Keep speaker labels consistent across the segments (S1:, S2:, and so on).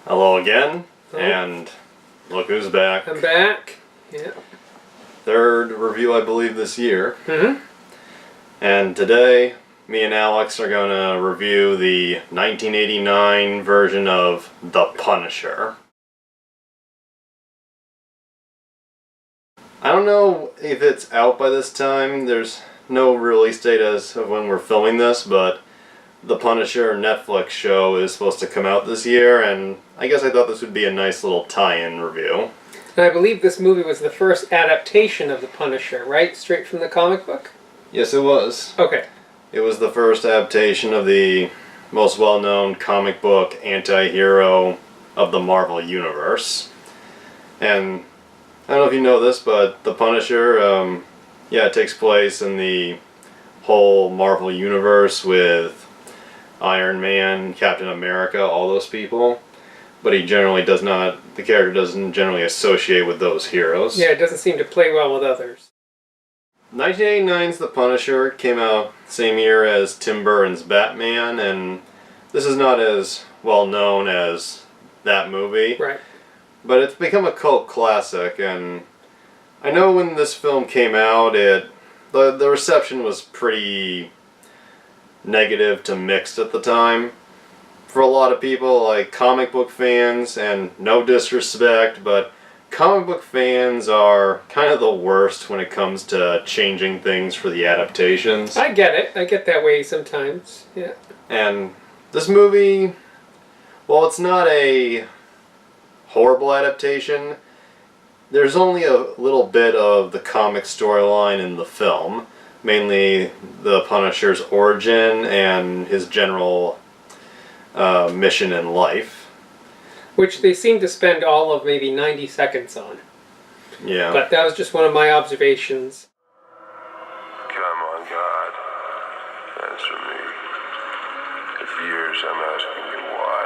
S1: Hello again, and look who's back.
S2: I'm back. Yeah.
S1: Third review, I believe, this year.
S2: Mm-hmm.
S1: And today, me and Alex are going to review the 1989 version of The Punisher. I don't know if it's out by this time. There's no release date as of when we're filming this, but The Punisher Netflix show is supposed to come out this year, and I guess I thought this would be a nice little tie-in review.
S2: And I believe this movie was the first adaptation of The Punisher, right? Straight from the comic book?
S1: Yes, it was.
S2: Okay.
S1: It was the first adaptation of the most well-known comic book anti-hero of the Marvel Universe. And I don't know if you know this, but The Punisher, it takes place in the whole Marvel Universe with Iron Man, Captain America, all those people. But he generally does not, the character doesn't generally associate with those heroes.
S2: Yeah, it doesn't seem to play well with others.
S1: 1989's The Punisher came out same year as Tim Burton's Batman, and this is not as well known as that movie.
S2: Right.
S1: But it's become a cult classic, and I know when this film came out, the reception was pretty negative to mixed at the time. For a lot of people, like comic book fans, and no disrespect, but comic book fans are kind of the worst when it comes to changing things for the adaptations.
S2: I get it. I get that way sometimes. Yeah.
S1: And this movie, well, it's not a horrible adaptation. There's only a little bit of the comic storyline in the film, mainly the Punisher's origin and his general mission in life.
S2: Which they seem to spend all of maybe 90 seconds on.
S1: Yeah.
S2: But that was just one of my observations.
S3: Come on, God. Answer me. For years I'm asking you why.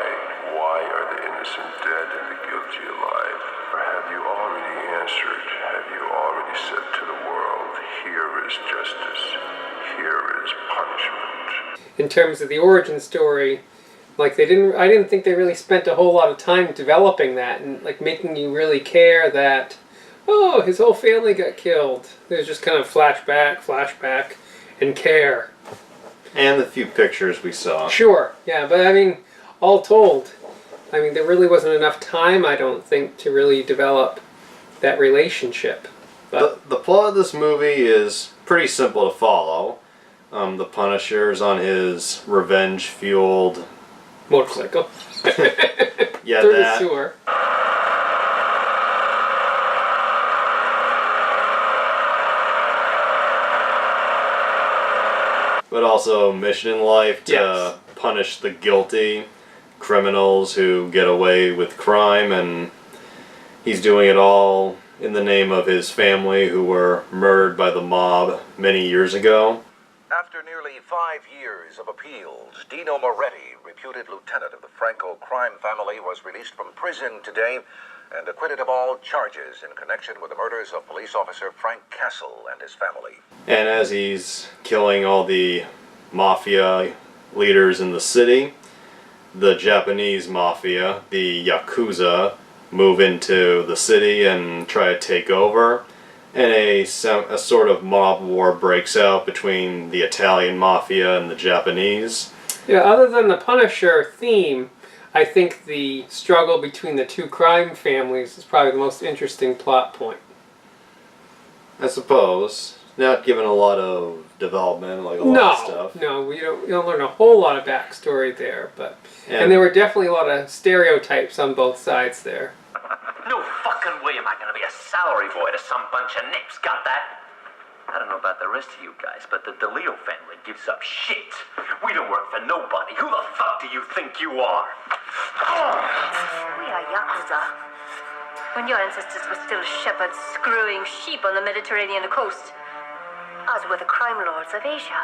S3: Why are the innocent dead and the guilty alive? Or have you already answered? Have you already said to the world, here is justice, here is punishment?
S2: In terms of the origin story, like I didn't think they really spent a whole lot of time developing that and like making you really care that, oh, his whole family got killed. There's just kind of flashback, and care.
S1: And the few pictures we saw.
S2: Sure, yeah, but I mean, all told, I mean, there really wasn't enough time, I don't think, to really develop that relationship. But
S1: The plot of this movie is pretty simple to follow. The Punisher's on his revenge-fueled
S2: motorcycle.
S1: yeah,
S2: Through
S1: that.
S2: the sewer.
S1: But also mission in life to
S2: Yes.
S1: punish the guilty criminals who get away with crime, and he's doing it all in the name of his family who were murdered by the mob many years ago.
S4: After nearly 5 years of appeals, Dino Moretti, reputed lieutenant of the Franco crime family, was released from prison today and acquitted of all charges in connection with the murders of police officer Frank Castle and his family.
S1: And as he's killing all the mafia leaders in the city, the Japanese mafia, the Yakuza, move into the city and try to take over. And a sort of mob war breaks out between the Italian mafia and the Japanese.
S2: Yeah, other than the Punisher theme, I think the struggle between the two crime families is probably the most interesting plot point.
S1: I suppose. Not given a lot of development, like a lot of stuff.
S2: No, we don't learn a whole lot of backstory there, but and there were definitely a lot of stereotypes on both sides there.
S5: No fucking way am I gonna be a salary boy to some bunch of nips, got that? I don't know about the rest of you guys, but the DeLeo family gives up shit. We don't work for nobody. Who the fuck do you think you are?
S6: We are Yakuza. When your ancestors were still shepherds screwing sheep on the Mediterranean coast, as were the crime lords of Asia.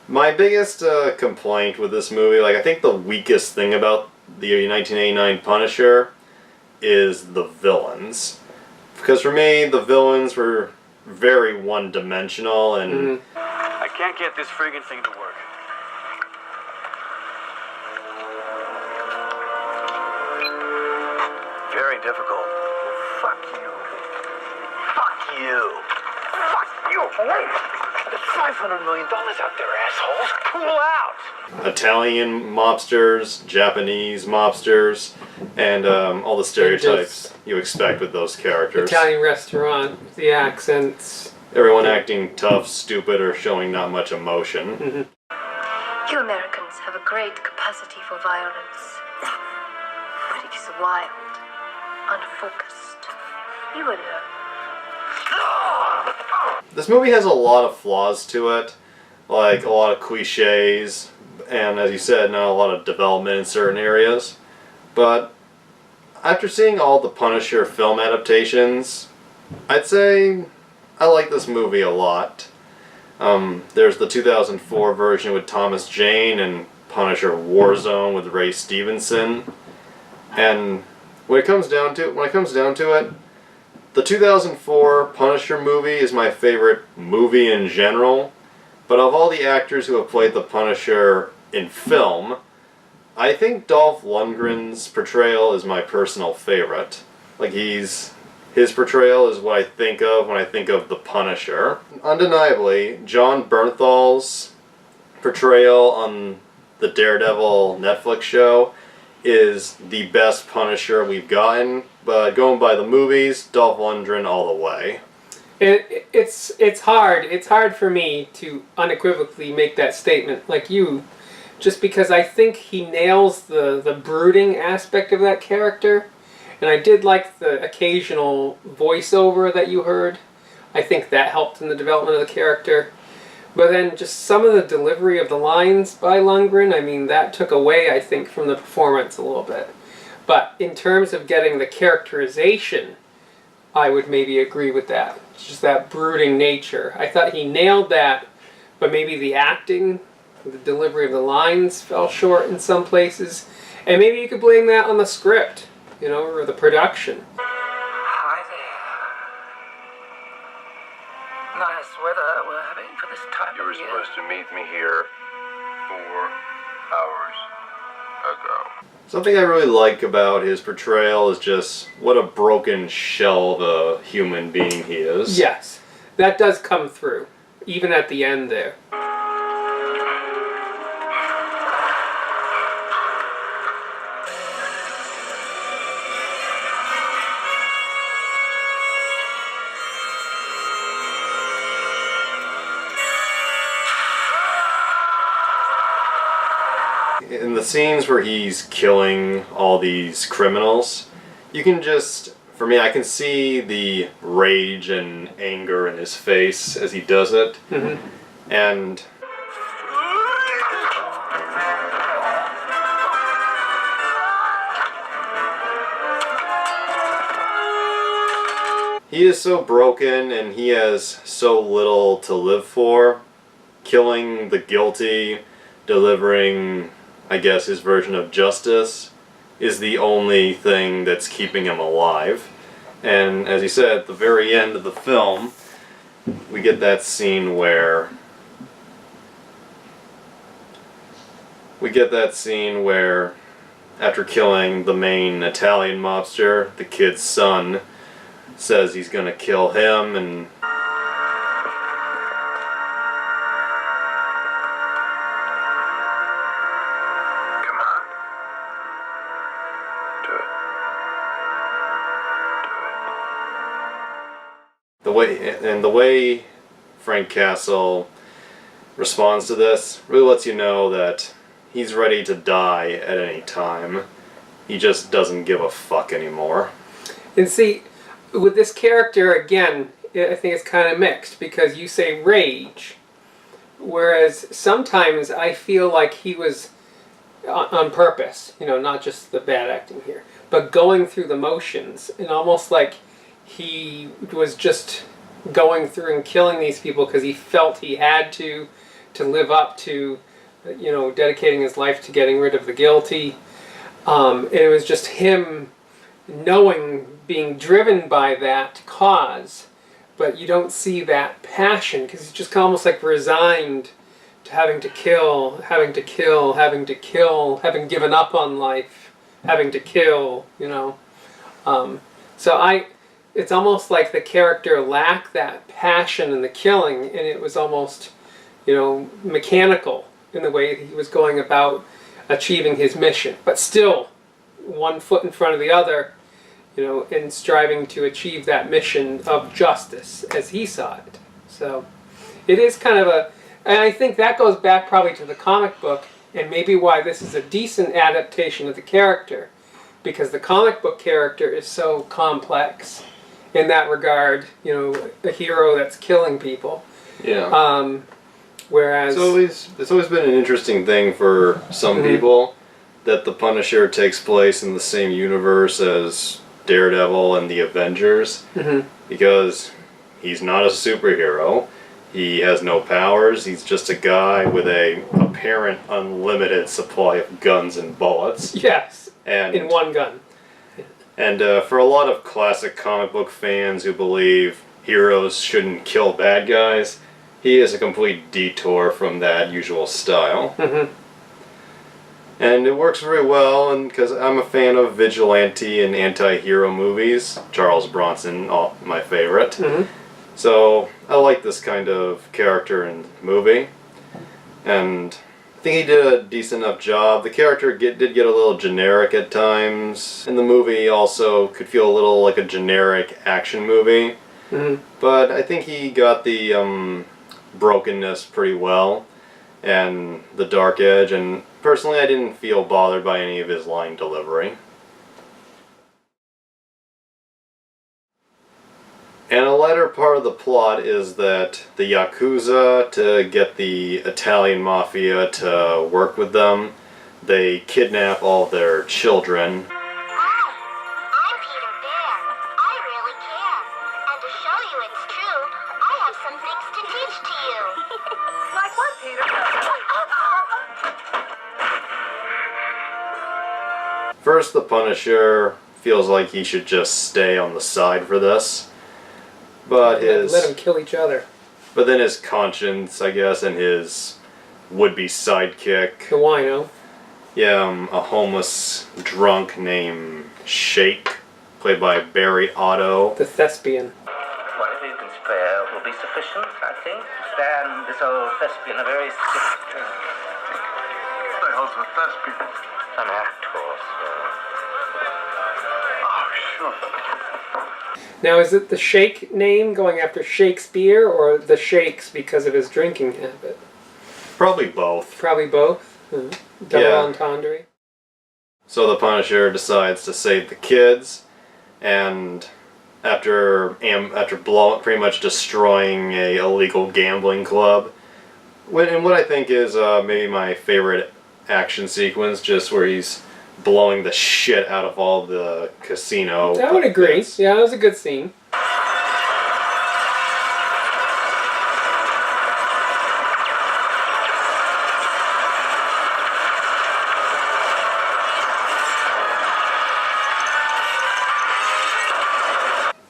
S1: My biggest complaint with this movie, like I think the weakest thing about the 1989 Punisher is the villains. Because for me, the villains were very one-dimensional and...
S7: I can't get this friggin' thing to work.
S5: difficult. Fuck you. Fuck you. Fuck you. Wait. There's $500 million out there, assholes. Pull out.
S1: Italian mobsters, Japanese mobsters, and all the stereotypes you expect with those characters.
S2: Italian restaurant, the accents.
S1: Everyone acting tough, stupid, or showing not much emotion.
S6: You Americans have a great capacity for violence. But it is wild, unfocused. You will learn.
S1: This movie has a lot of flaws to it, like a lot of cliches, and as you said, not a lot of development in certain areas. But after seeing all the Punisher film adaptations, I'd say I like this movie a lot. There's the 2004 version with Thomas Jane and Punisher Warzone with Ray Stevenson. And when it comes down to it, the 2004 Punisher movie is my favorite movie in general. But of all the actors who have played the Punisher in film, I think Dolph Lundgren's portrayal is my personal favorite. Like, his portrayal is what I think of when I think of the Punisher. Undeniably, Jon Bernthal's portrayal on the Daredevil Netflix show is the best Punisher we've gotten, but going by the movies, Dolph Lundgren all the way.
S2: It's hard. It's hard for me to unequivocally make that statement like you, just because I think he nails the brooding aspect of that character. And I did like the occasional voiceover that you heard. I think that helped in the development of the character. But then just some of the delivery of the lines by Lundgren, I mean, that took away, I think, from the performance a little bit. But in terms of getting the characterization, I would maybe agree with that. It's just that brooding nature. I thought he nailed that, but maybe the acting, the delivery of the lines fell short in some places. And maybe you could blame that on the script, you know, or the production.
S5: Hi there. Nice weather we're having for this time
S3: You were
S5: of year.
S3: supposed to meet me here 4 hours ago.
S1: Something I really like about his portrayal is just what a broken shell of a human being he is.
S2: Yes, that does come through, even at the end there.
S1: In the scenes where he's killing all these criminals, you can just, for me, I can see the rage and anger in his face as he does it. And he is so broken and he has so little to live for. Killing the guilty, delivering, I guess, his version of justice is the only thing that's keeping him alive. And as he said, at the very end of the film, we get that scene where after killing the main Italian mobster, the kid's son says he's gonna kill him, and the way Frank Castle responds to this really lets you know that he's ready to die at any time. He just doesn't give a fuck anymore.
S2: And see, with this character, again, I think it's kind of mixed, because you say rage, whereas sometimes I feel like he was on purpose, you know, not just the bad acting here, but going through the motions, and almost like he was just going through and killing these people because he felt he had to live up to, you know, dedicating his life to getting rid of the guilty. It was just him knowing, being driven by that cause, but you don't see that passion because he's just almost like resigned to having to kill, having given up on life, having to kill, you know. It's almost like the character lacked that passion in the killing, and it was almost, mechanical in the way he was going about achieving his mission. But still, one foot in front of the other, in striving to achieve that mission of justice as he saw it. So it is kind of and I think that goes back probably to the comic book, and maybe why this is a decent adaptation of the character, because the comic book character is so complex in that regard, a hero that's killing people.
S1: Yeah.
S2: Whereas
S1: it's always been an interesting thing for some people that the Punisher takes place in the same universe as Daredevil and the Avengers, because he's not a superhero. He has no powers. He's just a guy with a apparent unlimited supply of guns and bullets.
S2: Yes,
S1: and
S2: in one gun.
S1: And for a lot of classic comic book fans who believe heroes shouldn't kill bad guys, he is a complete detour from that usual style. And it works very well, and because I'm a fan of vigilante and anti-hero movies. Charles Bronson, my favorite. So I like this kind of character in the movie, and I think he did a decent enough job. The character did get a little generic at times, and the movie also could feel a little like a generic action movie. But I think he got the brokenness pretty well, and the dark edge, and personally I didn't feel bothered by any of his line delivery. And a lighter part of the plot is that the Yakuza, to get the Italian Mafia to work with them, they kidnap all their children.
S7: Hi, I'm Peter Bear. I really care. And to show you it's true, I have some things to teach to you.
S6: Like what, Peter?
S1: First, the Punisher feels like he should just stay on the side for this. But
S2: let them kill each other.
S1: But then his conscience, I guess, and his would-be sidekick.
S2: The wino.
S1: Yeah, a homeless drunk named Shake, played by Barry Otto.
S2: The thespian.
S5: Whatever you can spare will be sufficient, I think, to stand this old thespian a very stiff turn.
S3: What the hell's a thespian?
S5: An actor, sir.
S3: Oh, sure.
S2: Now, is it the Shake name going after Shakespeare, or the Shakes because of his drinking habit?
S1: Probably both.
S2: Probably both. Double entendre.
S1: So the Punisher decides to save the kids, and after pretty much destroying a illegal gambling club, and what I think is maybe my favorite action sequence, just where he's blowing the shit out of all the casino.
S2: I would agree.
S1: Bits.
S2: Yeah, that was a good scene.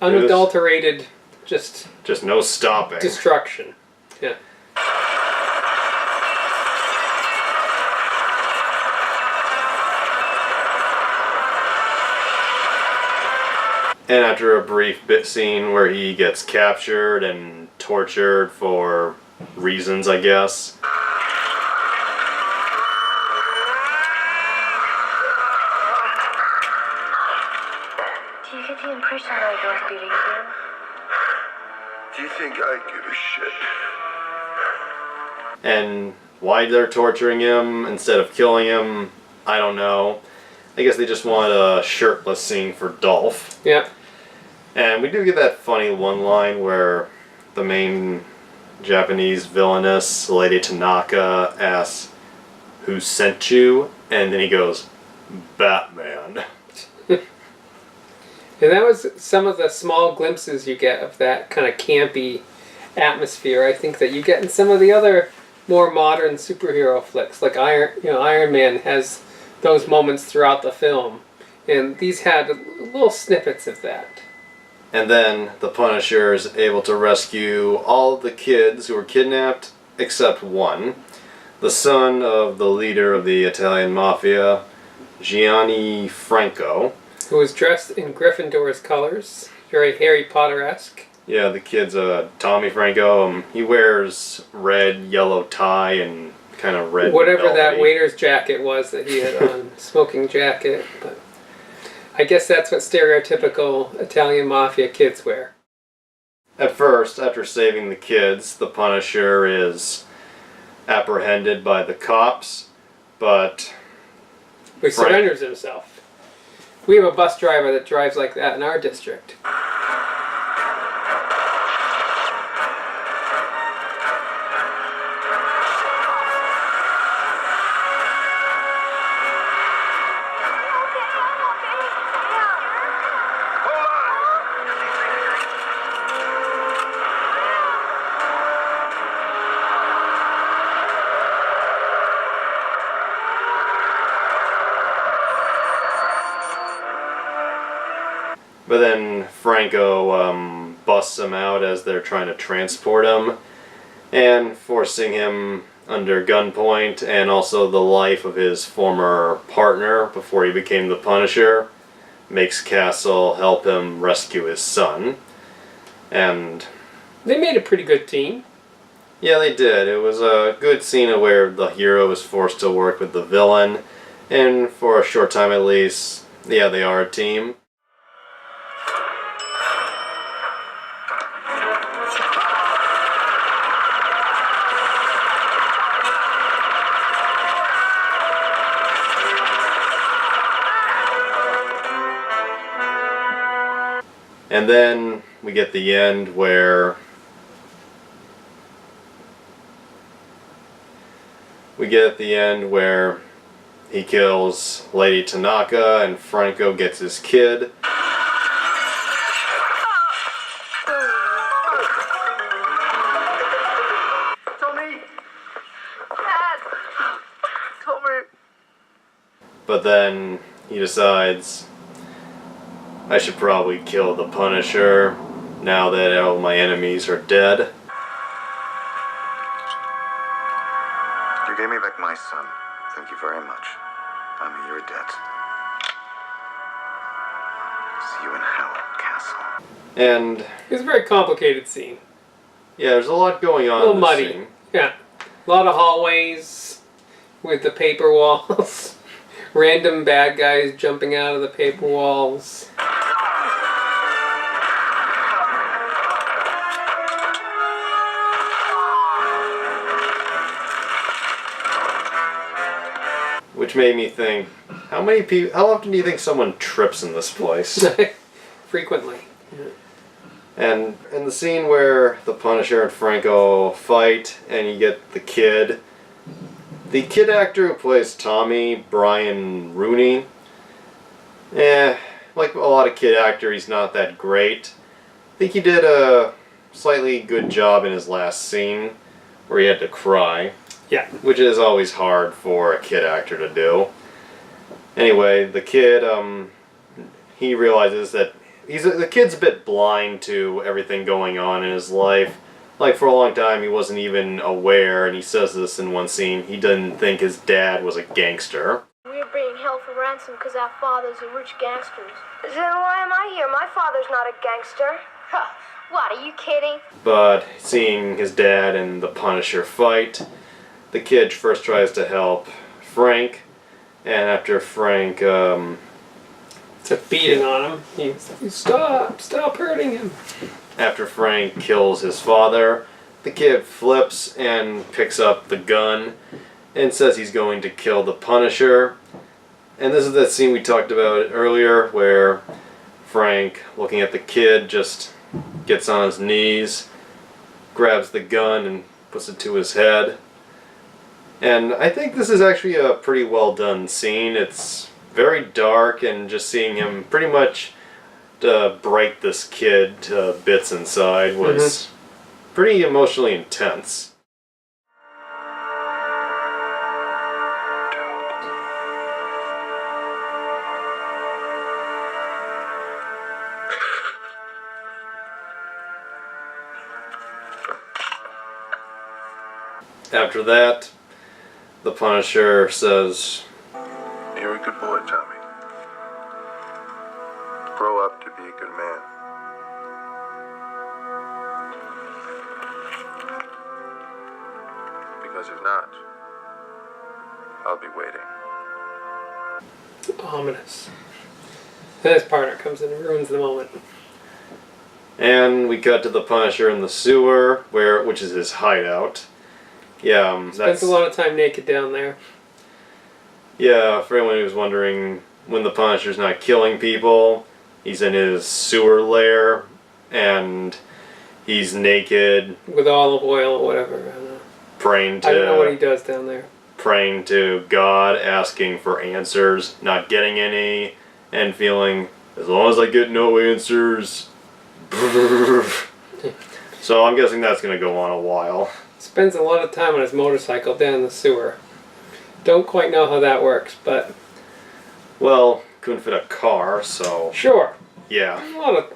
S2: Unadulterated, just
S1: no stopping.
S2: destruction. Yeah.
S1: And after a brief bit scene where he gets captured and tortured for reasons, I guess.
S6: Do you get the impression that I don't believe you?
S3: Do you think I give a shit?
S1: And why they're torturing him instead of killing him, I don't know. I guess they just want a shirtless scene for Dolph.
S2: Yeah.
S1: And we do get that funny one line where the main Japanese villainess, Lady Tanaka, asks, "Who sent you?" And then he goes, "Batman."
S2: And that was some of the small glimpses you get of that kind of campy atmosphere. I think that you get in some of the other more modern superhero flicks, like Iron Man has those moments throughout the film, and these had little snippets of that.
S1: And then the Punisher is able to rescue all the kids who were kidnapped, except one, the son of the leader of the Italian Mafia, Gianni Franco.
S2: who was dressed in Gryffindor's colors, very Harry Potter-esque.
S1: Yeah, the kid's Tommy Franco. He wears red, yellow tie and kind of red.
S2: Whatever that
S1: velvety.
S2: waiter's jacket was that he had on, smoking jacket. But I guess that's what stereotypical Italian mafia kids wear.
S1: At first, after saving the kids, the Punisher is apprehended by the cops, but
S2: He surrenders himself. We have a bus driver that drives like that in our district.
S1: But then Franco busts him out as they're trying to transport him, and forcing him under gunpoint, and also the life of his former partner before he became the Punisher, makes Castle help him rescue his son. And
S2: They made a pretty good team.
S1: yeah, they did. It was a good scene where the hero is forced to work with the villain, and for a short time at least, yeah, they are a team. And then we get the end where he kills Lady Tanaka and Franco gets his kid.
S5: Tommy! Dad! Tommy!
S1: But then he decides, I should probably kill the Punisher now that all my enemies are dead.
S8: You gave me back my son. Thank you very much. I'm in your debt. See you in hell, Castle.
S1: And
S2: It was a very complicated scene.
S1: yeah, there's a lot going on
S2: A little
S1: in this
S2: muddy.
S1: scene.
S2: Yeah. A lot of hallways with the paper walls. Random bad guys jumping out of the paper walls.
S1: Which made me think, how often do you think someone trips in this place?
S2: Frequently.
S1: And in the scene where the Punisher and Franco fight, and you get the kid actor who plays Tommy, Brian Rooney, like a lot of kid actors, he's not that great. I think he did a slightly good job in his last scene, where he had to cry.
S2: Yeah.
S1: Which is always hard for a kid actor to do. Anyway, the kid, he realizes that the kid's a bit blind to everything going on in his life. Like, for a long time, he wasn't even aware, and he says this in one scene, he didn't think his dad was a gangster.
S7: We're being held for ransom because our fathers are rich gangsters. Then why am I here? My father's not a gangster. Huh. What, are you kidding?
S1: But seeing his dad and the Punisher fight, the kid first tries to help Frank, and after Frank,
S2: It's a beating on him. He's stop hurting him.
S1: after Frank kills his father, the kid flips and picks up the gun and says he's going to kill the Punisher. And this is that scene we talked about earlier where Frank, looking at the kid, just gets on his knees, grabs the gun and puts it to his head. And I think this is actually a pretty well done scene. It's very dark, and just seeing him pretty much break this kid to bits inside was pretty emotionally intense. After that, the Punisher says,
S3: You're a good boy, Tommy. a good man. Because if not, I'll be waiting.
S2: Ominous. Then his partner comes in and ruins the moment.
S1: And we cut to the Punisher in the sewer, which is his hideout. Yeah,
S2: Spends a lot of time naked down there.
S1: Yeah, for anyone who's wondering, when the Punisher's not killing people, he's in his sewer lair, and he's naked.
S2: With olive oil or whatever. I don't know.
S1: Praying to...
S2: I don't know what he does down there.
S1: Praying to God, asking for answers, not getting any, and feeling, as long as I get no answers... So I'm guessing that's going to go on a while.
S2: Spends a lot of time on his motorcycle down the sewer. Don't quite know how that works, but...
S1: Well, couldn't fit a car, so...
S2: Sure.
S1: Yeah.
S2: A lot of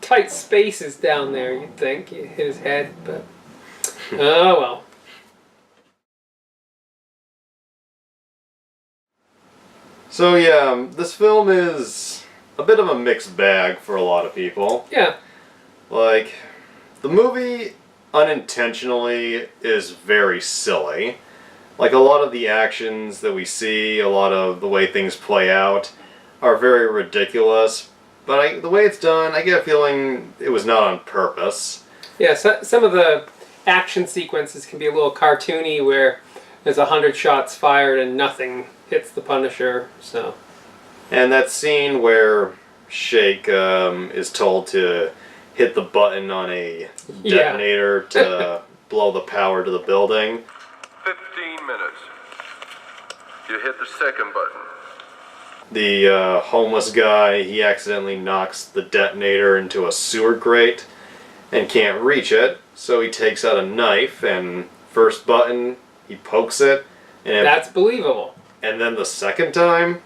S2: tight spaces down there, you'd think. You'd hit his head, but... Oh, well.
S1: So yeah, this film is a bit of a mixed bag for a lot of people.
S2: Yeah.
S1: Like, the movie unintentionally is very silly. Like, a lot of the actions that we see, a lot of the way things play out are very ridiculous. But the way it's done, I get a feeling it was not on purpose.
S2: Yeah, so, some of the action sequences can be a little cartoony where there's 100 shots fired and nothing hits the Punisher, so...
S1: And that scene where Shake is told to hit the button on a detonator to blow the power to the building.
S3: 15 minutes. You hit the second button.
S1: The homeless guy, he accidentally knocks the detonator into a sewer grate and can't reach it, so he takes out a knife and first button, he pokes it. And
S2: that's believable.
S1: And then the second time...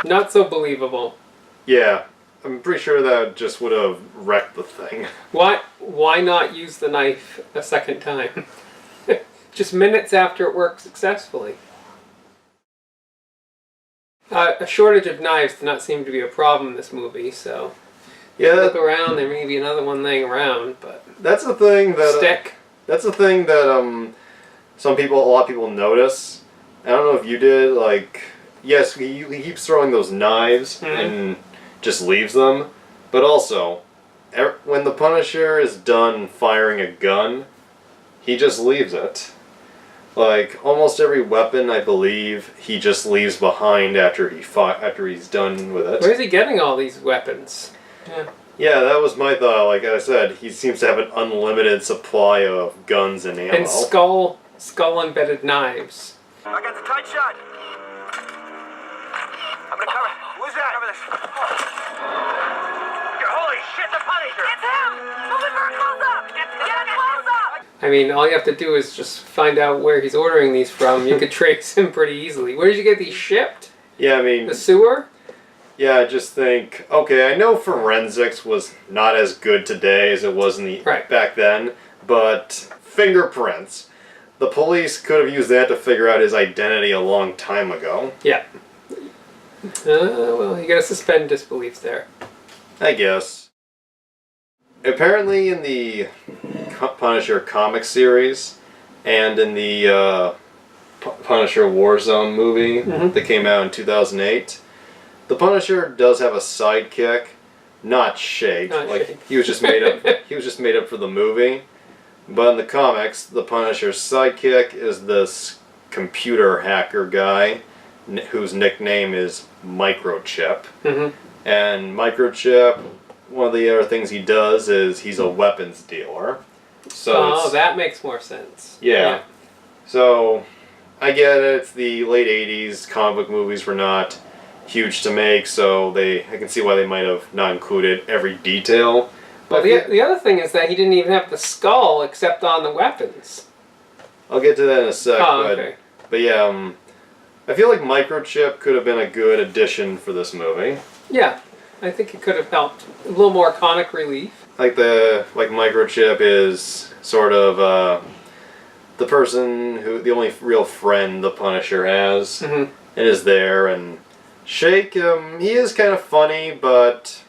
S2: Not so believable.
S1: Yeah, I'm pretty sure that just would have wrecked the thing.
S2: Why not use the knife a second time? Just minutes after it worked successfully. A shortage of knives does not seem to be a problem in this movie, so...
S1: Yeah,
S2: look around, there may be another one laying around, but...
S1: That's the thing that...
S2: Stick.
S1: That's the thing that, a lot of people notice. I don't know if you did, like... Yes, he keeps throwing those knives and just leaves them. But also, when the Punisher is done firing a gun, he just leaves it. Like, almost every weapon, I believe, he just leaves behind after he's done with it.
S2: Where's he getting all these weapons?
S1: Yeah, that was my thought. Like I said, he seems to have an unlimited supply of guns and ammo.
S2: And skull-embedded knives.
S9: I got the tight shot. I'm gonna cover. Who's that? Cover this. Holy shit, the Punisher! It's him! Moving very close up! Get close up!
S2: I mean, all you have to do is just find out where he's ordering these from. You could trace him pretty easily. Where did you get these shipped?
S1: Yeah, I mean...
S2: The sewer?
S1: Yeah, I just think, okay, I know forensics was not as good today as it was in the back then, but fingerprints. The police could have used that to figure out his identity a long time ago.
S2: Yeah. Well, you gotta suspend disbelief there.
S1: I guess. Apparently in the Punisher comic series and in the Punisher Warzone movie that came out in 2008, the Punisher does have a sidekick, not Shake. Shake. He was just made up. He was just made up for the movie. But in the comics, the Punisher's sidekick is this computer hacker guy whose nickname is Microchip. And Microchip, one of the other things he does is he's a weapons dealer. So
S2: that makes more sense.
S1: Yeah. So I get it. It's the late 80s. Comic book movies were not huge to make, so I can see why they might have not included every detail.
S2: But the other thing is that he didn't even have the skull except on the weapons.
S1: I'll get to that in a sec.
S2: Okay.
S1: But yeah, I feel like Microchip could have been a good addition for this movie.
S2: Yeah, I think it could have helped. A little more comic relief.
S1: Like Microchip is sort of the person the only real friend the Punisher has, and is there. And Shake, he is kind of funny, but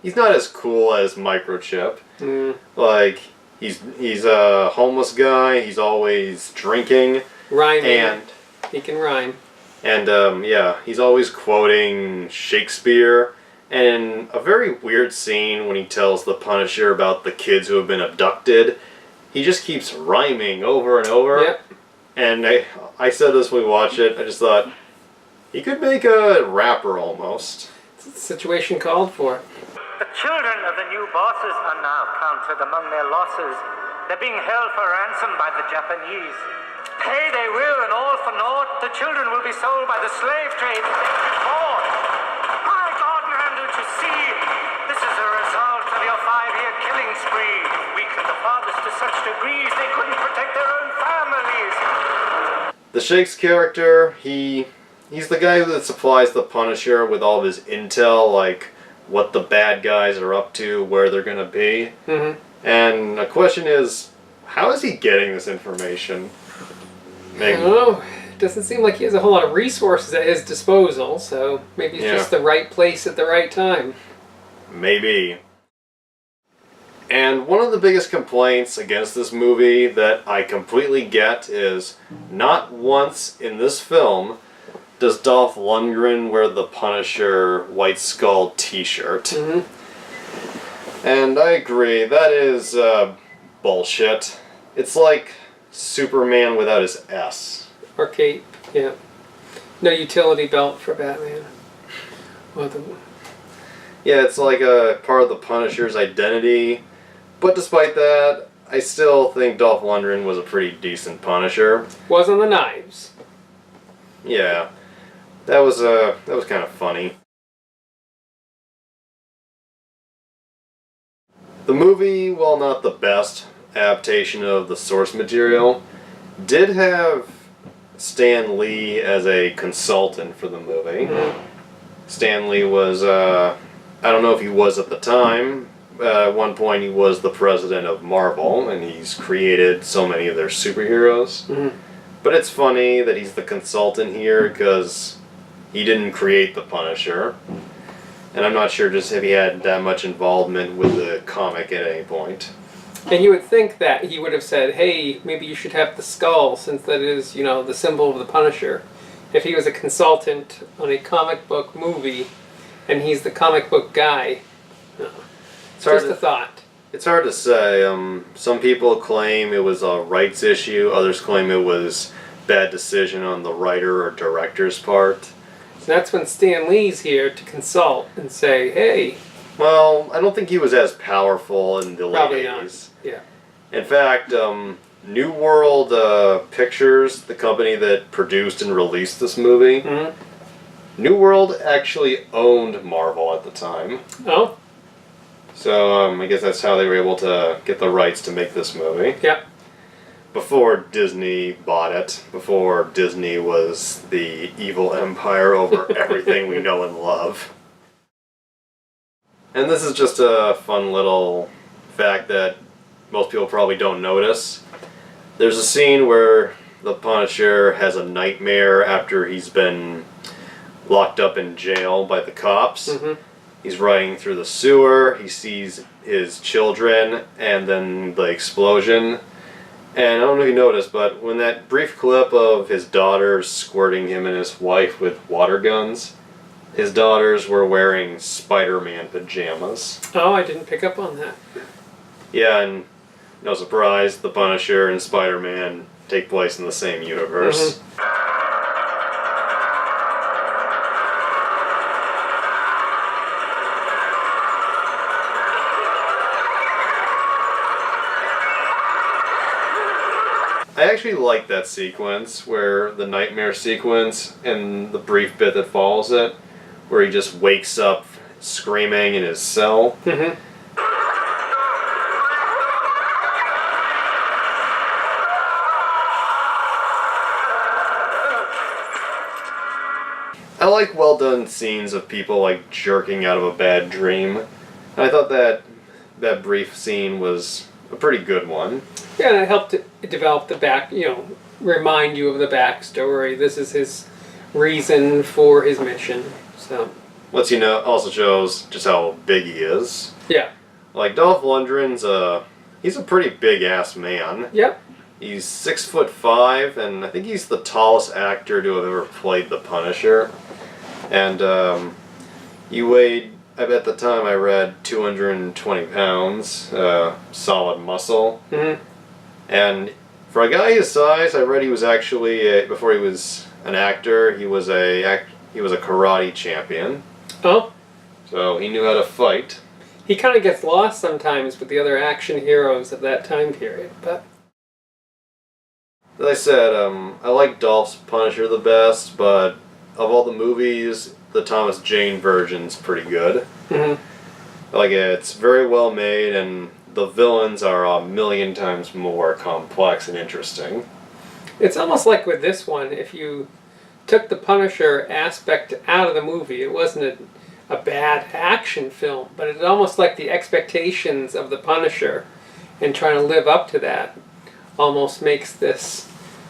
S1: he's not as cool as Microchip. Like, he's a homeless guy. He's always drinking,
S2: Rhyming.
S1: and
S2: He can rhyme.
S1: And, yeah, he's always quoting Shakespeare. And in a very weird scene when he tells the Punisher about the kids who have been abducted, he just keeps rhyming over and over.
S2: Yep.
S1: And I said this when we watched it, I just thought, he could make a rapper almost.
S2: It's what the situation called for.
S10: The children of the new bosses are now counted among their losses. They're being held for ransom by the Japanese. Pay they will, and all for naught. The children will be sold by the slave trade that they before. My God, man, don't you see? This is a result of your 5-year killing spree. You've weakened the fathers to such degrees they couldn't protect their own families.
S1: The Shakes character, he's the guy that supplies the Punisher with all of his intel, like what the bad guys are up to, where they're going to be. And the question is, how is he getting this information?
S2: I don't know. It doesn't seem like he has a whole lot of resources at his disposal, so maybe it's just the right place at the right time.
S1: Maybe. And one of the biggest complaints against this movie that I completely get is not once in this film does Dolph Lundgren wear the Punisher White Skull t-shirt. And I agree, that is bullshit. It's like Superman without his S.
S2: Or cape, yeah. No utility belt for Batman.
S1: Yeah, it's like a part of the Punisher's identity. But despite that, I still think Dolph Lundgren was a pretty decent Punisher.
S2: Was on the knives.
S1: Yeah, that was kind of funny. The movie, while not the best adaptation of the source material, did have Stan Lee as a consultant for the movie. Stan Lee was, I don't know if he was at the time, at one point he was the president of Marvel, and he's created so many of their superheroes. But it's funny that he's the consultant here, because he didn't create the Punisher. And I'm not sure just if he had that much involvement with the comic at any point.
S2: And you would think that he would have said, hey, maybe you should have the skull, since that is, you know, the symbol of the Punisher. If he was a consultant on a comic book movie, and he's the comic book guy. It's just a thought.
S1: It's hard to say. Some people claim it was a rights issue, others claim it was bad decision on the writer or director's part.
S2: So that's when Stan Lee's here to consult and say, hey.
S1: Well, I don't think he was as powerful in the late 80s.
S2: Yeah.
S1: In fact, New World Pictures, the company that produced and released this movie, New World actually owned Marvel at the time.
S2: Oh.
S1: So I guess that's how they were able to get the rights to make this movie.
S2: Yep.
S1: Before Disney bought it, before Disney was the evil empire over everything we know and love. And this is just a fun little fact that most people probably don't notice. There's a scene where the Punisher has a nightmare after he's been locked up in jail by the cops. He's riding through the sewer, he sees his children, and then the explosion. And I don't know if you noticed, but when that brief clip of his daughters squirting him and his wife with water guns, his daughters were wearing Spider-Man pajamas.
S2: Oh, I didn't pick up on that.
S1: Yeah, and no surprise, the Punisher and Spider-Man take place in the same universe. I actually like that sequence, where the nightmare sequence and the brief bit that follows it, where he just wakes up screaming in his cell. I like well done scenes of people like jerking out of a bad dream. And I thought that brief scene was a pretty good one.
S2: Yeah, and it helped to develop the remind you of the backstory. This is his reason for his mission. So
S1: Lets you know, also shows just how big he is.
S2: yeah.
S1: Like Dolph Lundgren's he's a pretty big ass man.
S2: Yep.
S1: He's 6'5", and I think he's the tallest actor to have ever played the Punisher. And he weighed, at the time I read, 220 pounds, solid muscle.
S2: Mm-hmm.
S1: And for a guy his size, I read he was actually before he was an actor, he was a karate champion.
S2: Oh.
S1: So he knew how to fight.
S2: He kind of gets lost sometimes with the other action heroes of that time period, but.
S1: As I said, I like Dolph's Punisher the best, but of all the movies, the Thomas Jane version's pretty good.
S2: Mm-hmm.
S1: Like, it's very well made, and the villains are a million times more complex and interesting.
S2: It's almost like with this one, if you took the Punisher aspect out of the movie, it wasn't a bad action film, but it's almost like the expectations of the Punisher and trying to live up to that almost makes this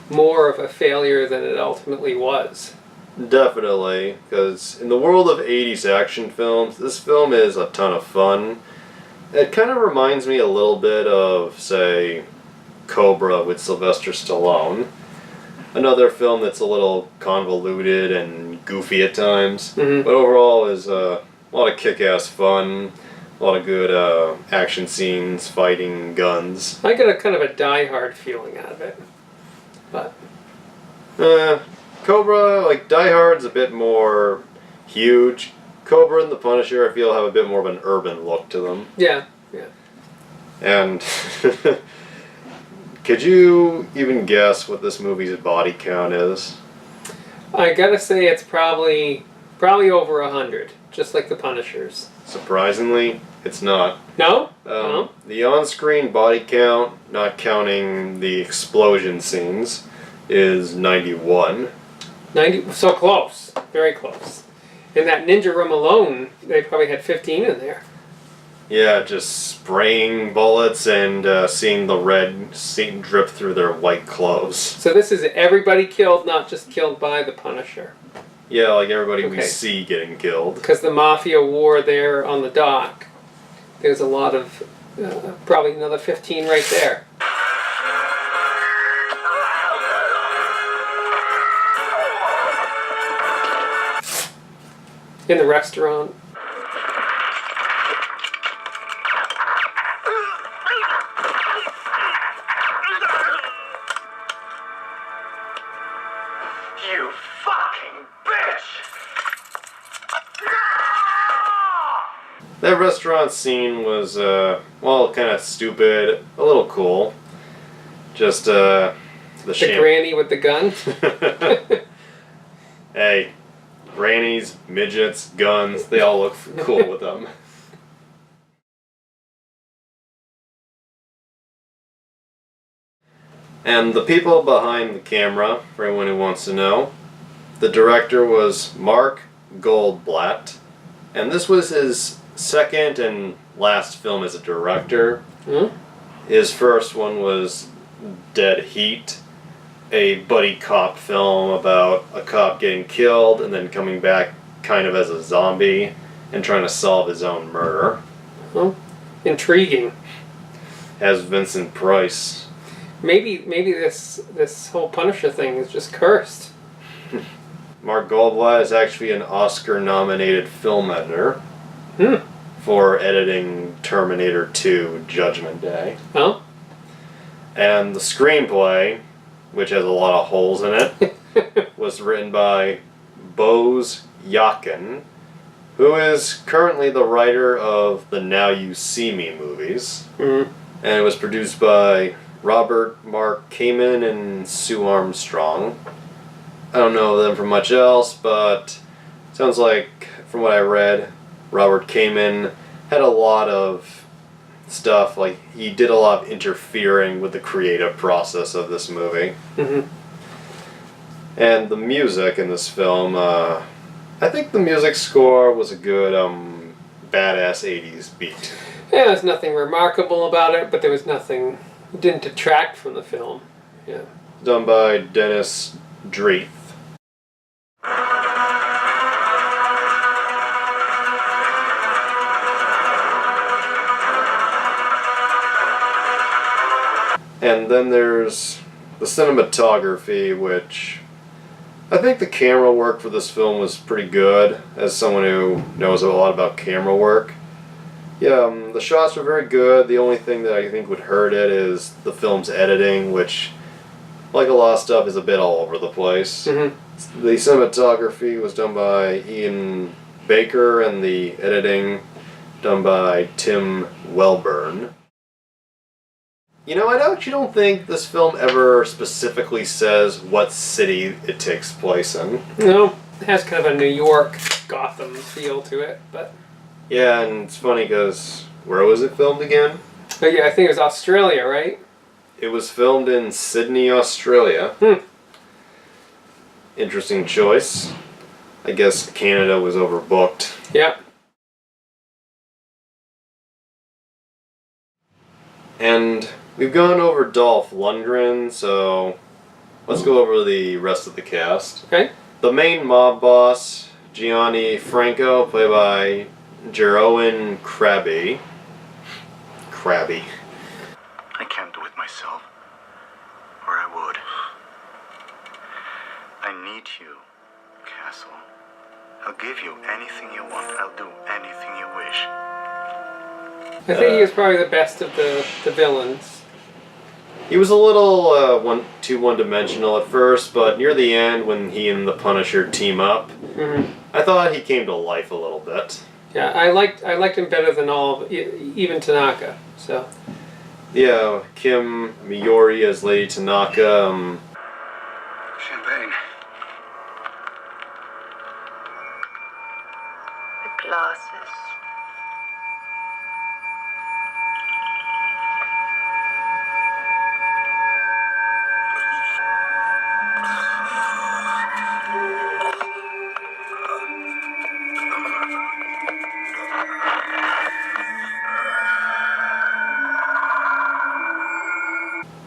S2: more of a failure than it ultimately was.
S1: Definitely, because in the world of 80s action films, this film is a ton of fun. It kind of reminds me a little bit of, say, Cobra with Sylvester Stallone. Another film that's a little convoluted and goofy at times,
S2: Mm-hmm.
S1: but overall is a lot of kick-ass fun, a lot of good action scenes, fighting, guns.
S2: I get a kind of a die-hard feeling out of it. But
S1: Cobra, like Die Hard's a bit more huge. Cobra and the Punisher, I feel, have a bit more of an urban look to them.
S2: yeah.
S1: And could you even guess what this movie's body count is?
S2: I gotta say it's probably over 100, just like the Punisher's.
S1: Surprisingly, it's not.
S2: No? No?
S1: The on-screen body count, not counting the explosion scenes, is 91.
S2: 90, so close. Very close. In that ninja room alone, they probably had 15 in there.
S1: Yeah, just spraying bullets and seeing the red drip through their white clothes.
S2: So this is everybody killed, not just killed by the Punisher.
S1: Yeah, like everybody we
S2: Okay.
S1: see getting killed.
S2: Because the Mafia war there on the dock, there's a lot of, probably another 15 right there. In the restaurant.
S5: You fucking bitch!
S1: That restaurant scene was, well, kind of stupid, a little cool. Just, the
S2: granny with the gun.
S1: Hey, grannies, midgets, guns, they all look cool with them. And the people behind the camera, for anyone who wants to know, the director was Mark Goldblatt, and this was his second and last film as a director.
S2: Hmm?
S1: His first one was Dead Heat, a buddy cop film about a cop getting killed and then coming back kind of as a zombie and trying to solve his own murder.
S2: Well, intriguing.
S1: Has Vincent Price.
S2: Maybe this whole Punisher thing is just cursed.
S1: Mark Goldblatt is actually an Oscar-nominated film editor for editing Terminator 2: Judgment Day.
S2: Oh?
S1: And the screenplay, which has a lot of holes in it, was written by Bose Yakin, who is currently the writer of the Now You See Me movies.
S2: Mm-hmm.
S1: And it was produced by Robert Mark Kamen and Sue Armstrong. I don't know them from much else, but it sounds like, from what I read, Robert Kamen had a lot of stuff, like he did a lot of interfering with the creative process of this movie.
S2: Mm-hmm.
S1: And the music in this film, I think the music score was a good, badass 80s beat.
S2: Yeah, there's nothing remarkable about it, but there was nothing, it didn't detract from the film. Yeah.
S1: Done by Dennis Draith. And then there's the cinematography, which I think the camera work for this film was pretty good, as someone who knows a lot about camera work. Yeah, the shots were very good. The only thing that I think would hurt it is the film's editing, which, like a lot of stuff, is a bit all over the place.
S2: Mm-hmm.
S1: The cinematography was done by Ian Baker, and the editing done by Tim Welburn. You know, I actually don't think this film ever specifically says what city it takes place in.
S2: No, it has kind of a New York, Gotham feel to it, but...
S1: Yeah, and it's funny because where was it filmed again?
S2: Oh yeah, I think it was Australia, right?
S1: It was filmed in Sydney, Australia. Interesting choice. I guess Canada was overbooked.
S2: Yeah.
S1: And we've gone over Dolph Lundgren, so let's go over the rest of the cast.
S2: Okay.
S1: The main mob boss, Gianni Franco, played by Jeroen Krabby.
S8: I can't do it myself, or I would. I need you, Castle. I'll give you anything you want. I'll do anything you wish.
S2: I think he was probably the best of the villains.
S1: He was a little too one-dimensional at first, but near the end, when he and the Punisher team up, I thought he came to life a little bit.
S2: Yeah, I liked him better than even Tanaka. So.
S1: Yeah, Kim Miyori as Lady Tanaka.
S8: Champagne.
S6: The glasses.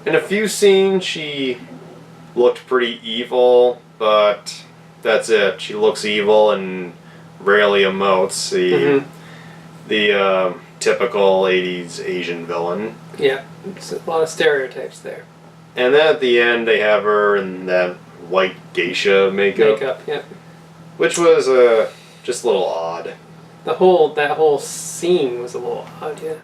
S1: In a few scenes, she looked pretty evil, but that's it. She looks evil and rarely emotes. The typical 80s Asian villain.
S2: Yeah, it's a lot of stereotypes there.
S1: And then at the end, they have her in that white geisha makeup.
S2: Yeah.
S1: Which was just a little odd.
S2: That whole scene was a little odd, yeah.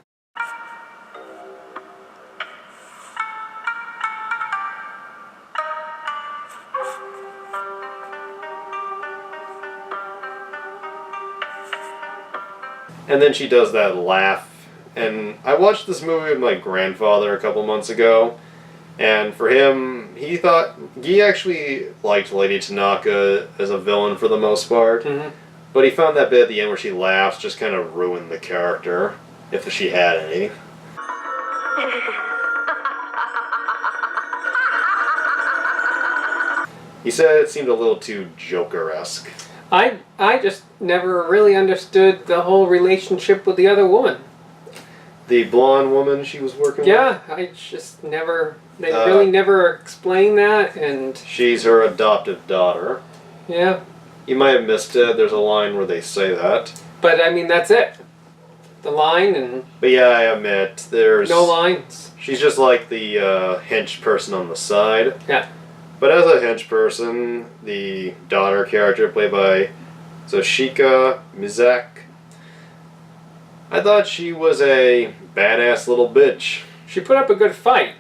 S1: And then she does that laugh. And I watched this movie with my grandfather a couple months ago. And for him, he actually liked Lady Tanaka as a villain for the most part. But he found that bit at the end where she laughs just kind of ruined the character, if she had any. He said it seemed a little too Joker-esque.
S2: I just never really understood the whole relationship with the other woman.
S1: The blonde woman she was working with?
S2: Yeah, I just never... They really never explained that, and...
S1: She's her adoptive daughter.
S2: Yeah.
S1: You might have missed it. There's a line where they say that.
S2: But, I mean, that's it. The line and...
S1: But yeah, I admit, there's...
S2: No lines.
S1: She's just like the hench person on the side.
S2: Yeah.
S1: But as a hench person, the daughter character played by Zoshika Mizak, I thought she was a badass little bitch.
S2: She put up a good fight.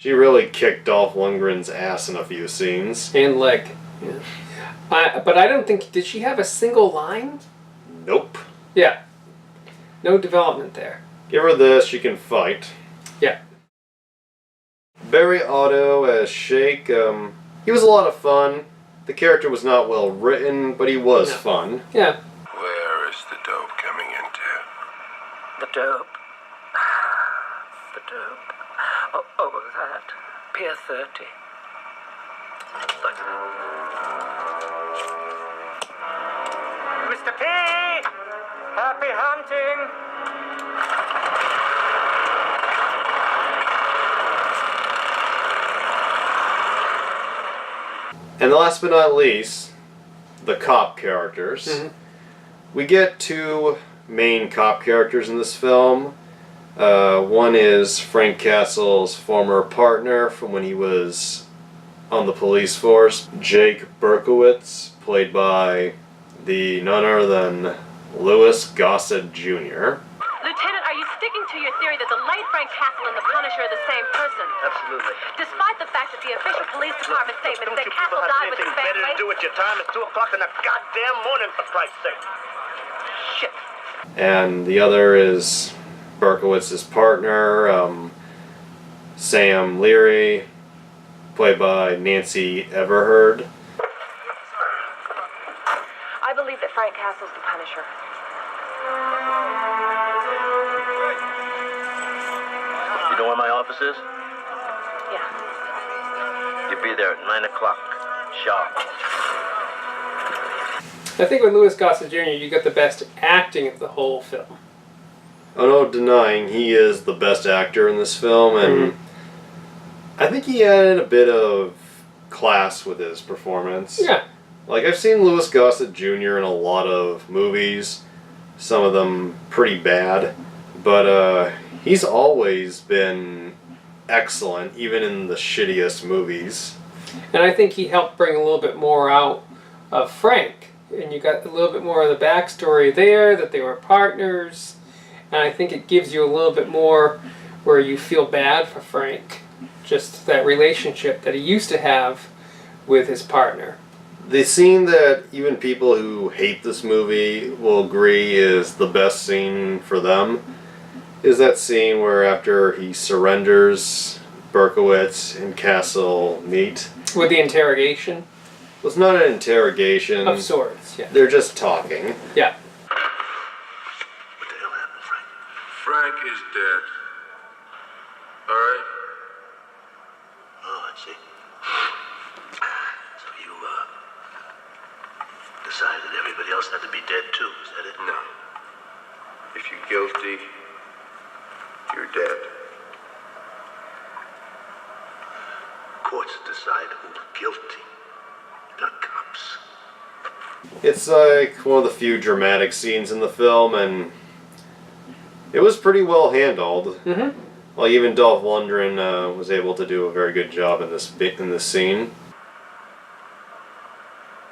S1: She really kicked Dolph Lundgren's ass in a few scenes.
S2: And leg. Yeah. But I don't think... Did she have a single line?
S1: Nope.
S2: Yeah. No development there.
S1: Give her this, she can fight.
S2: Yeah.
S1: Barry Otto as Shake, he was a lot of fun. The character was not well written, but he was fun.
S2: Yeah.
S3: Where is the dope coming into?
S10: The dope. The dope. Oh, that. Pier 30. Mr. P! Happy hunting!
S1: And last but not least, the cop characters.
S2: Mm-hmm.
S1: We get two main cop characters in this film. One is Frank Castle's former partner from when he was on the police force, Jake Berkowitz, played by none other than Louis Gossett Jr.
S11: Lieutenant, are you sticking to your theory that the late Frank Castle and the Punisher are the same person?
S5: Absolutely.
S11: Despite the fact that the official police department statement
S5: Don't
S11: said
S5: you
S11: Castle
S5: people have
S11: died with
S5: anything
S11: his
S5: better
S11: family.
S5: to do with your time? It's 2 o'clock in the goddamn morning, for Christ's sake. Shit.
S1: And the other is Berkowitz's partner, Sam Leary, played by Nancy Everhard.
S11: I believe that Frank Castle's the Punisher.
S5: You know where my office is?
S11: Yeah.
S5: You'll be there at 9 o'clock. Sharp.
S2: I think with Louis Gossett Jr., you got the best acting of the whole film.
S1: Oh, no denying he is the best actor in this film, and I think he added a bit of class with his performance.
S2: Yeah.
S1: Like, I've seen Louis Gossett Jr. in a lot of movies, some of them pretty bad, but he's always been excellent, even in the shittiest movies.
S2: And I think he helped bring a little bit more out of Frank. And you got a little bit more of the backstory there, that they were partners. And I think it gives you a little bit more where you feel bad for Frank. Just that relationship that he used to have with his partner.
S1: The scene that even people who hate this movie will agree is the best scene for them is that scene where after he surrenders, Berkowitz and Castle meet.
S2: With the interrogation?
S1: Well, it's not an interrogation.
S2: Of sorts, yeah.
S1: They're just talking.
S2: Yeah.
S3: What the hell happened, Frank? Frank is dead. Alright?
S8: Oh, I see. So you, decided everybody else had to be dead too, is that it?
S3: No. If you're guilty, you're dead.
S8: Courts decide who's guilty, not cops.
S1: It's like one of the few dramatic scenes in the film, and it was pretty well handled.
S2: Mm-hmm.
S1: Well, even Dolph Lundgren was able to do a very good job in this scene.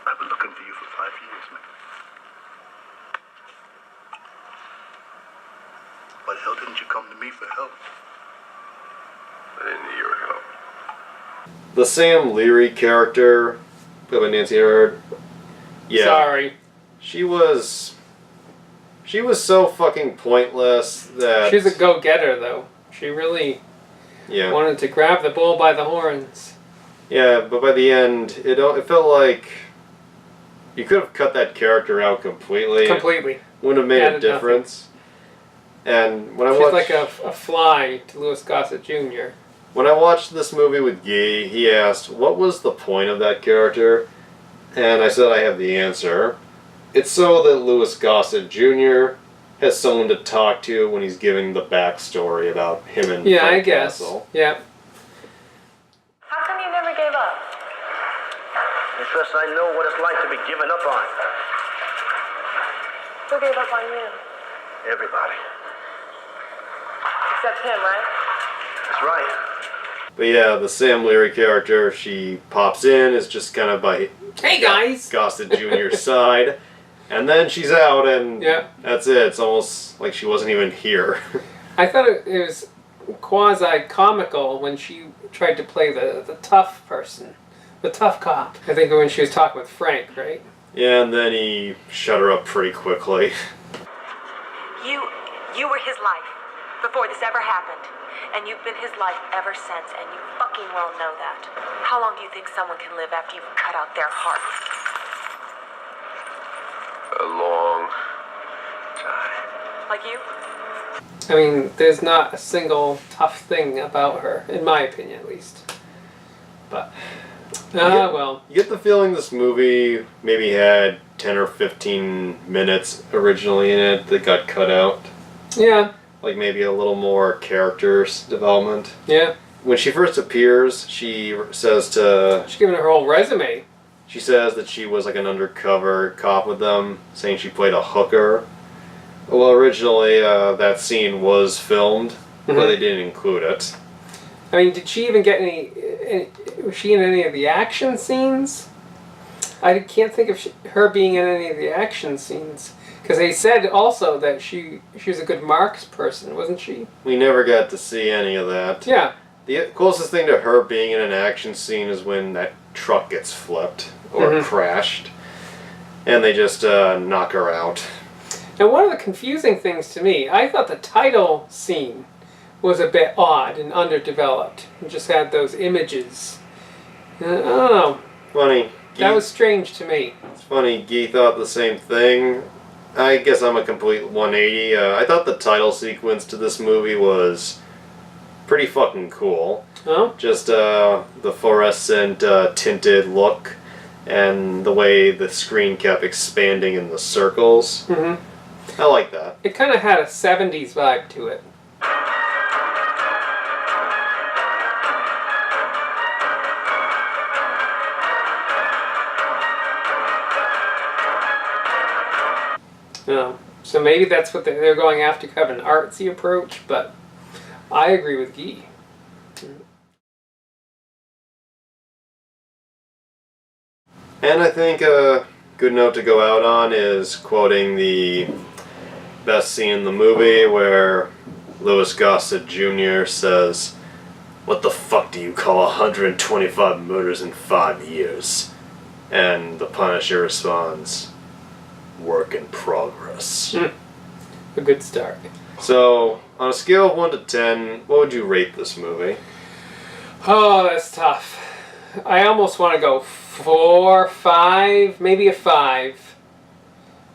S8: I've been looking for you for 5 years, man. Why the hell didn't you come to me for help?
S3: I didn't need your help.
S1: The Sam Leary character, played by Nancy Everhard. Yeah.
S2: Sorry.
S1: She was so fucking pointless that...
S2: She's a go-getter, though. She really wanted to grab the bull by the horns.
S1: Yeah, but by the end, it felt like you could have cut that character out completely.
S2: Completely.
S1: Wouldn't have made
S2: Added
S1: a difference. And when I
S2: She's
S1: watched...
S2: like a fly to Louis Gossett Jr.
S1: When I watched this movie with Guy, he asked, what was the point of that character? And I said I have the answer. It's so that Louis Gossett Jr. has someone to talk to when he's giving the backstory about him and
S2: Yeah,
S1: Frank
S2: I guess.
S1: Castle.
S2: Yeah.
S11: How come you never gave up?
S5: Because I know what it's like to be given up on.
S11: Who gave up on you?
S5: Everybody.
S11: Except him, right?
S5: That's right.
S1: But yeah, the Sam Leary character, she pops in, is just kind of by
S2: Hey, guys!
S1: Gossett Jr.'s side, and then she's out, and that's it. It's almost like she wasn't even here.
S2: I thought it was quasi-comical when she tried to play the tough person, the tough cop. I think when she was talking with Frank, right?
S1: Yeah, and then he shut her up pretty quickly.
S9: You were his life before this ever happened. And you've been his life ever since, and you fucking well know that. How long do you think someone can live after you've cut out their heart?
S3: A long time.
S9: Like you?
S2: I mean, there's not a single tough thing about her, in my opinion at least. But, well.
S1: You get the feeling this movie maybe had 10 or 15 minutes originally in it that got cut out.
S2: Yeah.
S1: Like maybe a little more characters development.
S2: Yeah.
S1: When she first appears, she says to...
S2: She's giving her whole resume.
S1: She says that she was like an undercover cop with them, saying she played a hooker. Well, originally that scene was filmed, but they didn't include it.
S2: I mean, did she even get any was she in any of the action scenes? I can't think of her being in any of the action scenes. Because they said also that she was a good marks person, wasn't she?
S1: We never got to see any of that.
S2: Yeah.
S1: The closest thing to her being in an action scene is when that truck gets flipped or crashed. And they just knock her out.
S2: And one of the confusing things to me, I thought the title scene was a bit odd and underdeveloped. It just had those images. I don't know.
S1: Funny.
S2: That was strange to me.
S1: It's funny, Guy thought the same thing. I guess I'm a complete 180. I thought the title sequence to this movie was pretty fucking cool.
S2: Oh?
S1: Just the fluorescent tinted look and the way the screen kept expanding in the circles. I like that.
S2: It kind of had a 70s vibe to it. So maybe that's what they're going after, kind of an artsy approach, but I agree with Guy.
S1: And I think a good note to go out on is quoting the best scene in the movie where Louis Gossett Jr. says, "What the fuck do you call 125 murders in 5 years?" And the Punisher responds, "Work in progress."
S2: A good start.
S1: So, on a scale of 1 to 10, what would you rate this movie?
S2: Oh, that's tough. I almost want to go 4, 5, maybe a 5.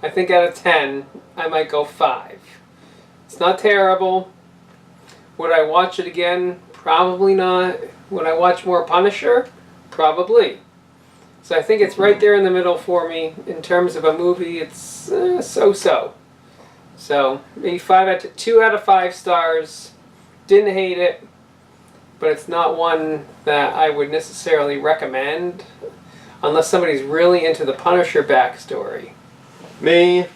S2: I think out of 10, I might go 5. It's not terrible. Would I watch it again? Probably not. Would I watch more Punisher? Probably. So I think it's right there in the middle for me. In terms of a movie, it's so-so. So maybe 2 out of 5 stars. Didn't hate it, but it's not one that I would necessarily recommend unless somebody's really into the Punisher backstory.
S1: Me,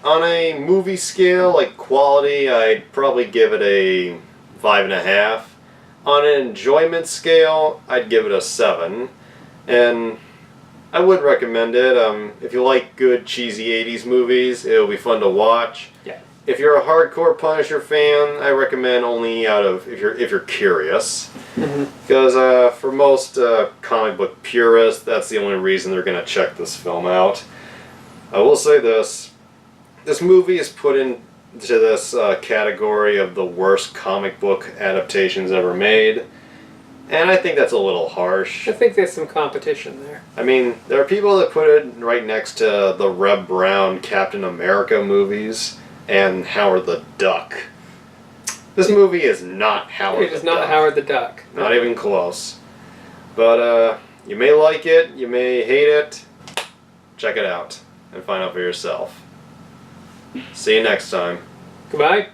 S1: on a movie scale, like quality, I'd probably give it a 5.5. On an enjoyment scale, I'd give it a 7. And I would recommend it. If you like good cheesy 80s movies, it'll be fun to watch.
S2: Yeah.
S1: If you're a hardcore Punisher fan, I recommend only out of if you're curious, because for most comic book purists, that's the only reason they're gonna check this film out. I will say this: this movie is put into this category of the worst comic book adaptations ever made. And I think that's a little harsh.
S2: I think there's some competition there.
S1: I mean, there are people that put it right next to the Reb Brown Captain America movies and Howard the Duck. This movie is not Howard the Duck.
S2: It is not Howard the Duck.
S1: Not even close. But you may like it, you may hate it. Check it out and find out for yourself. See you next time.
S2: Goodbye.